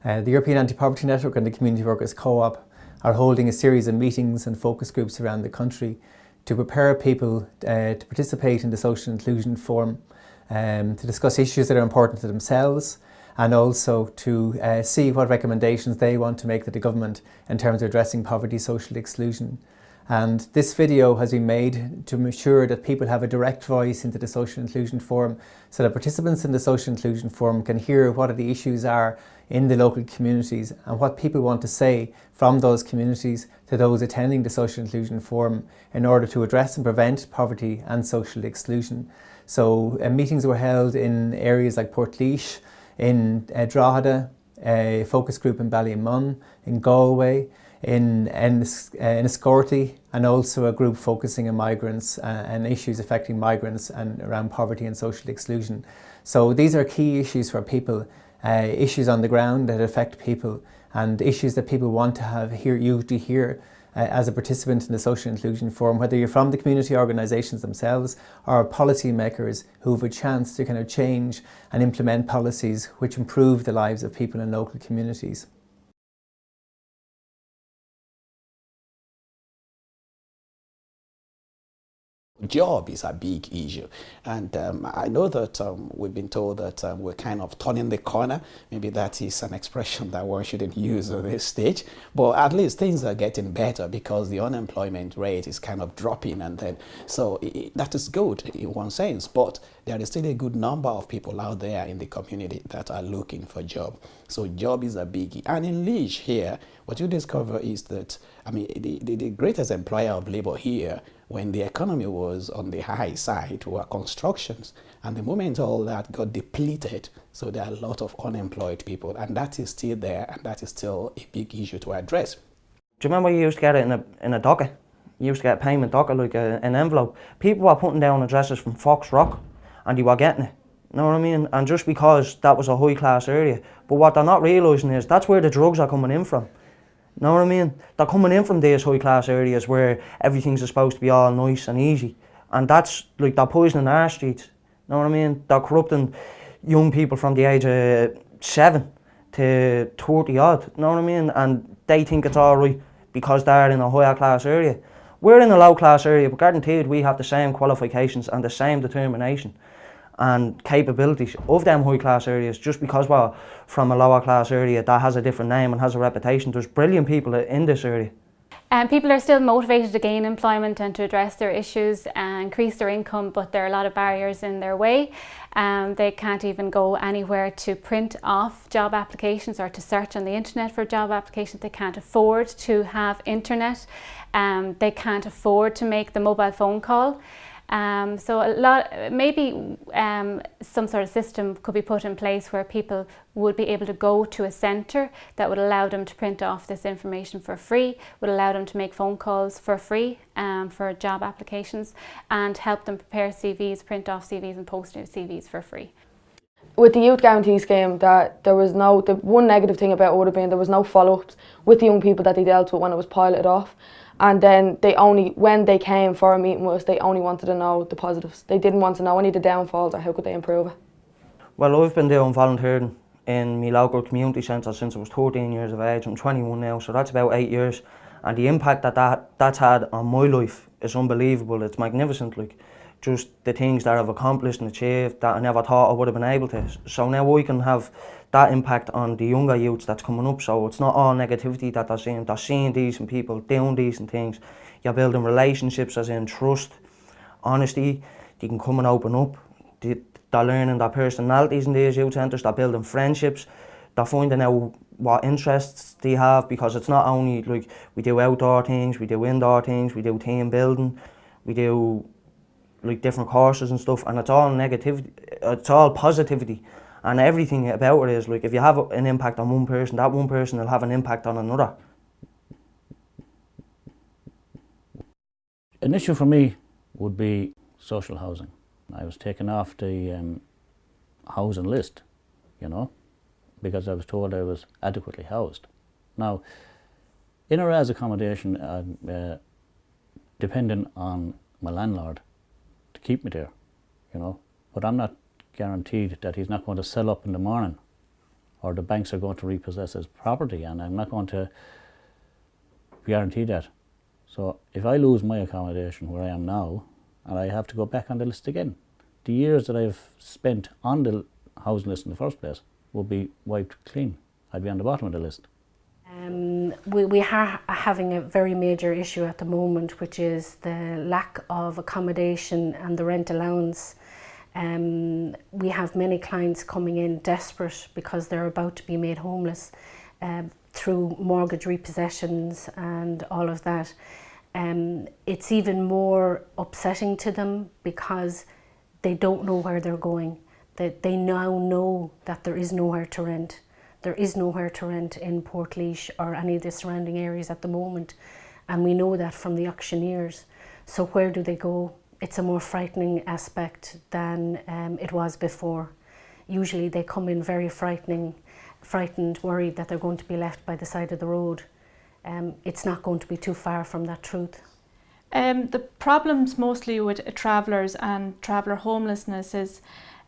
The European Anti-Poverty Network and the Community Workers Co-op are holding a series of meetings and focus groups around the country to prepare people to participate in the Social Inclusion Forum, to discuss issues that are important to themselves, and also to see what recommendations they want to make to the government in terms of addressing poverty, social exclusion. And this video has been made to ensure that people have a direct voice into the Social Inclusion Forum, so that participants in the Social Inclusion Forum can hear what the issues are in the local communities and what people want to say from those communities to those attending the Social Inclusion Forum in order to address and prevent poverty and social exclusion. So meetings were held in areas like Portlaoise, in Drogheda, a focus group in Ballymun, in Galway, in Enniscorthy, and also a group focusing on migrants and issues affecting migrants and around poverty and social exclusion. So these are key issues for people, issues on the ground that affect people, and issues that people want to hear as a participant in the Social Inclusion Forum, whether you're from the community organisations themselves or policy makers who have a chance to kind of change and implement policies which improve the lives of people in local communities. Job is a big issue, and I know that we've been told that we're kind of turning the corner. Maybe that is an expression that one shouldn't use at this stage, but at least things are getting better because the unemployment rate is kind of dropping, and then so that is good in one sense, but there is still a good number of people out there in the community that are looking for job. So job is a biggie. And in Liege here, what you discover is that, I mean, the greatest employer of labor here when the economy was on the high side were constructions. And the moment all that got depleted, so there are a lot of unemployed people, and that is still there, and that is still a big issue to address. Do you remember you used to get it in a docket? You used to get a payment docket, like an envelope. People were putting down addresses from Fox Rock, and they were getting it. You know what I mean? And just because that was a high class area. But what they're not realising is that's where the drugs are coming in from. You know what I mean? They're coming in from these high class areas where everything's supposed to be all nice and easy. And that's like they're poisoning our streets. You know what I mean? They're corrupting young people from the age of 7 to 30 odd. You know what I mean? And they think it's all right because they're in a higher class area. We're in a low class area, but guaranteed we have the same qualifications and the same determination and capabilities of them high class areas. Just because we're from a lower class area that has a different name and has a reputation, there's brilliant people in this area. People are still motivated to gain employment and to address their issues and increase their income, but there are a lot of barriers in their way. They can't even go anywhere to print off job applications or to search on the internet for job applications. They can't afford to have internet. They can't afford to make the mobile phone call. So maybe some sort of system could be put in place where people would be able to go to a centre that would allow them to print off this information for free, would allow them to make phone calls for free for job applications, and help them prepare CVs, print off CVs and post CVs for free. With the Youth Guarantee Scheme, that the one negative thing about it would have been there was no follow-ups with the young people that they dealt with when it was piloted off. And then when they came for a meeting with us, they only wanted to know the positives. They didn't want to know any of the downfalls or how could they improve it. Well, I've been doing volunteering in my local community centre since I was 13 years of age. I'm 21 now, so that's about 8 years. And the impact that's had on my life is unbelievable. It's magnificent, like just the things that I've accomplished and achieved that I never thought I would have been able to. So now I can have that impact on the younger youths that's coming up. So it's not all negativity that they're seeing. They're seeing decent people doing decent things. You're building relationships as in trust, honesty. They can come and open up. They're learning their personalities in these youth centres. They're building friendships. They're finding out what interests they have, because it's not only like we do outdoor things, we do indoor things, we do team building, we do like different courses and stuff, and it's all negativity, it's all positivity. And everything about it is like if you have an impact on one person, that one person will have an impact on another. An issue for me would be social housing. I was taken off the housing list, you know, because I was told I was adequately housed. Now, in a res accommodation, I'm dependent on my landlord to keep me there, you know, but I'm not guaranteed that he's not going to sell up in the morning or the banks are going to repossess his property, and I'm not going to guarantee that. So if I lose my accommodation where I am now, and I have to go back on the list again, the years that I've spent on the housing list in the first place will be wiped clean. I'd be on the bottom of the list. We are having a very major issue at the moment, which is the lack of accommodation and the rent allowance. We have many clients coming in desperate because they're about to be made homeless through mortgage repossessions and all of that. It's even more upsetting to them because they don't know where they're going. They now know that there is nowhere to rent. There is nowhere to rent in Portlaoise or any of the surrounding areas at the moment, and we know that from the auctioneers. So where do they go? It's a more frightening aspect than it was before. Usually they come in very frightened, worried that they're going to be left by the side of the road. It's not going to be too far from that truth. The problems mostly with travellers and traveller homelessness is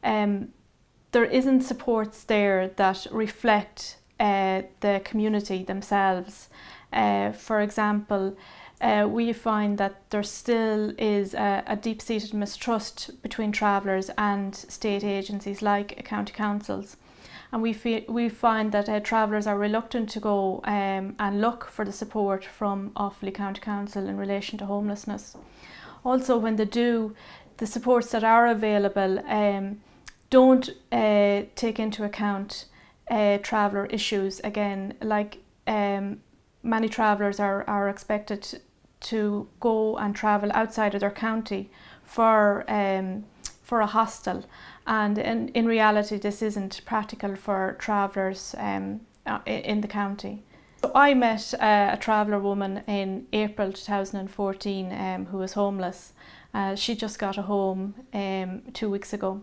there isn't supports there that reflect the community themselves. For example, we find that there still is a deep-seated mistrust between travellers and state agencies like county councils. And we find that travellers are reluctant to go and look for the support from Offaly County Council in relation to homelessness. Also, when they do, the supports that are available don't take into account traveller issues. Again, like many travellers are expected to go and travel outside of their county for a hostel, and in reality this isn't practical for travellers in the county. So I met a traveller woman in April 2014 who was homeless. She just got a home 2 weeks ago.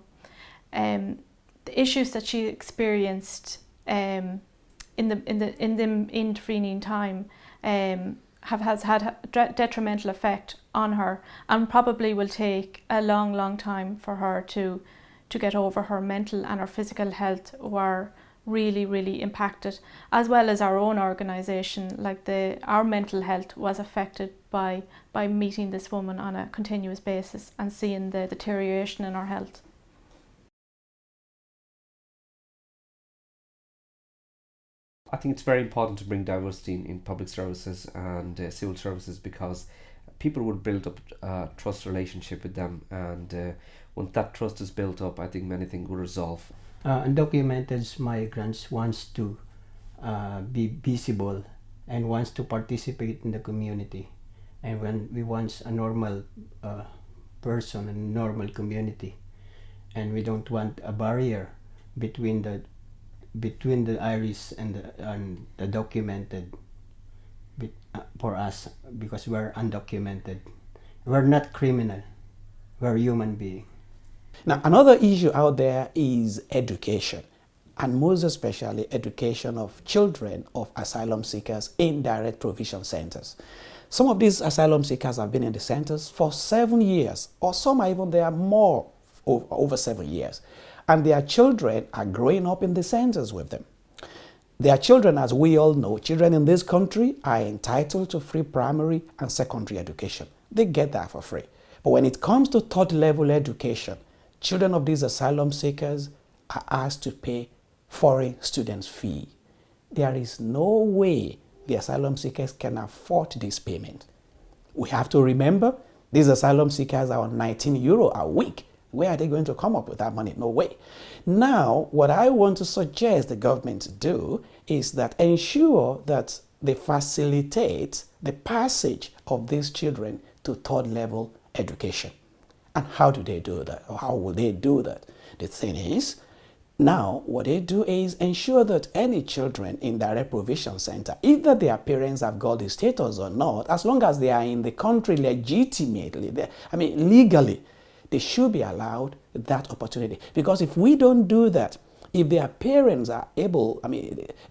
The issues that she experienced in the intervening time has had a detrimental effect on her, and probably will take a long time for her to get over. Her mental and her physical health were really impacted, as well as our own organisation. Like our mental health was affected by meeting this woman on a continuous basis and seeing the deterioration in her health. I think it's very important to bring diversity in public services and civil services, because people would build up a trust relationship with them, and once that trust is built up, I think many things will resolve. Undocumented migrants wants to be visible and wants to participate in the community, and when we want a normal person in a normal community, and we don't want a barrier between the Irish and the documented for us, because we're undocumented. We're not criminal, we're human beings. Now, another issue out there is education, and most especially education of children of asylum seekers in direct provision centers. Some of these asylum seekers have been in the centers for 7 years, or some are even there more, over 7 years. And their children are growing up in the centers with them. Their children, as we all know, children in this country are entitled to free primary and secondary education. They get that for free. But when it comes to third level education, children of these asylum seekers are asked to pay foreign students' fee. There is no way the asylum seekers can afford this payment. We have to remember, these asylum seekers are on €19 a week. Where are they going to come up with that money? No way. Now, what I want to suggest the government do is that ensure that they facilitate the passage of these children to third level education. And how do they do that? Or how will they do that? The thing is, now what they do is ensure that any children in direct provision center, either their parents have got the status or not, as long as they are in the country legitimately, legally, they should be allowed that opportunity. Because if we don't do that, if their parents are able,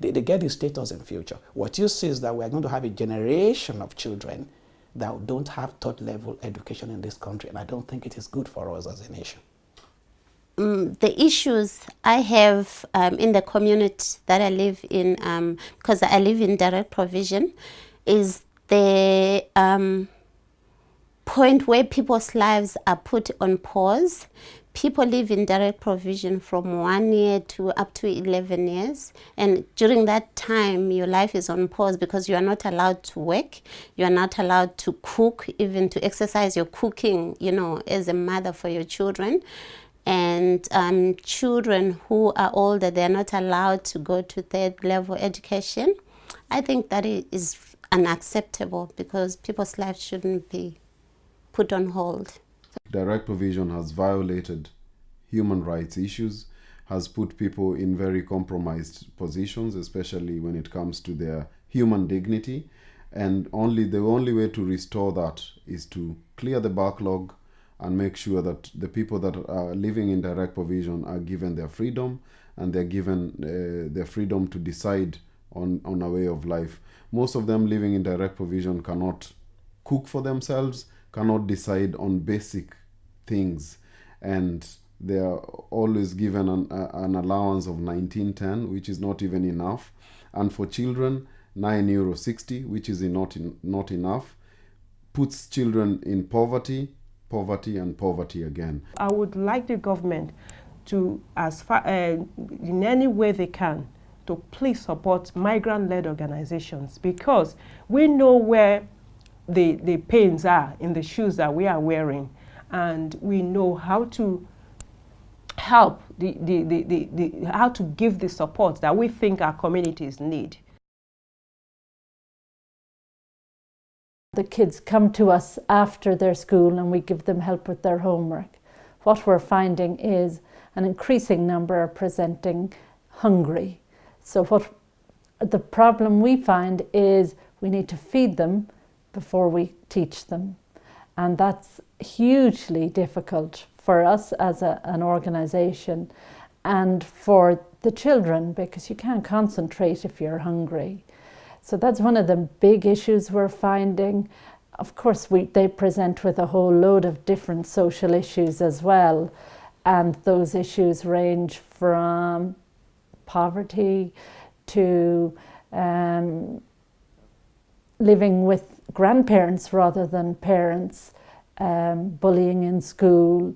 they get the status in future, what you see is that we are going to have a generation of children that don't have third level education in this country, and I don't think it is good for us as a nation. the issues I have in the community that I live in, because I live in direct provision, is the point where people's lives are put on pause. People live in direct provision from 1 year to up to 11 years. And during that time, your life is on pause because you are not allowed to work. You are not allowed to cook, even to exercise your cooking, you know, as a mother for your children. And children who are older, they are not allowed to go to third level education. I think that is unacceptable because people's lives shouldn't be put on hold. Direct provision has violated human rights issues, has put people in very compromised positions, especially when it comes to their human dignity. And the only way to restore that is to clear the backlog and make sure that the people that are living in direct provision are given their freedom, and they're given their freedom to decide on a way of life. Most of them living in direct provision cannot cook for themselves, cannot decide on basic things, and they are always given an allowance of 1910, which is not even enough. And for children, €9.60, which is not enough, puts children in poverty and poverty again. I would like the government to, as far in any way they can, to please support migrant-led organizations, because we know where the pains are in the shoes that we are wearing, and we know how to help how to give the support that we think our communities need. The kids come to us after their school and we give them help with their homework. What we're finding is an increasing number are presenting hungry. So what the problem we find is we need to feed them before we teach them. And that's hugely difficult for us as an organisation and for the children, because you can't concentrate if you're hungry. So that's one of the big issues we're finding. Of course, they present with a whole load of different social issues as well. And those issues range from poverty to living with grandparents rather than parents, bullying in school,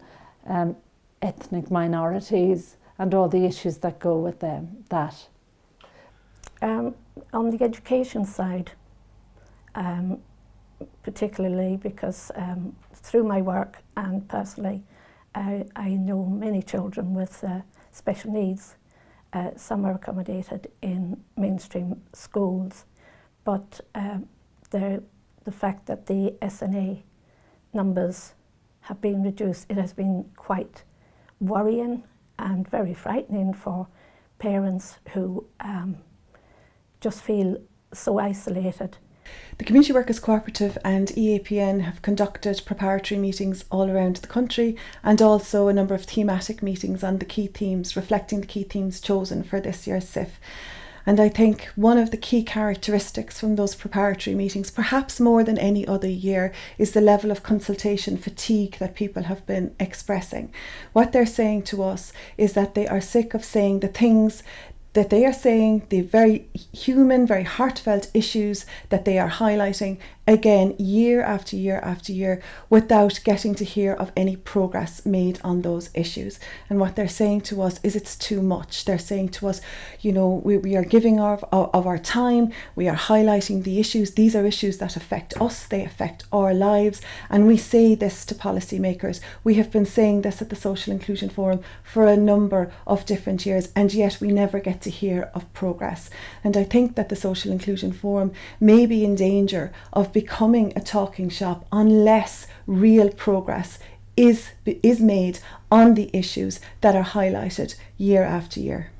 ethnic minorities, and all the issues that go with that. On the education side, particularly because through my work and personally, I know many children with special needs. Some are accommodated in mainstream schools, but the fact that the SNA numbers have been reduced, it has been quite worrying and very frightening for parents who just feel so isolated. The Community Workers Cooperative and EAPN have conducted preparatory meetings all around the country, and also a number of thematic meetings on the key themes, reflecting the key themes chosen for this year's SIF. And I think one of the key characteristics from those preparatory meetings, perhaps more than any other year, is the level of consultation fatigue that people have been expressing. What they're saying to us is that they are sick of saying the things that they are saying, the very human, very heartfelt issues that they are highlighting, again, year after year after year, without getting to hear of any progress made on those issues. And what they're saying to us is it's too much. They're saying to us, you know, we are giving of our time, we are highlighting the issues. These are issues that affect us, they affect our lives. And we say this to policymakers. We have been saying this at the Social Inclusion Forum for a number of different years, and yet we never get to hear of progress. And I think that the Social Inclusion Forum may be in danger of becoming a talking shop unless real progress is made on the issues that are highlighted year after year.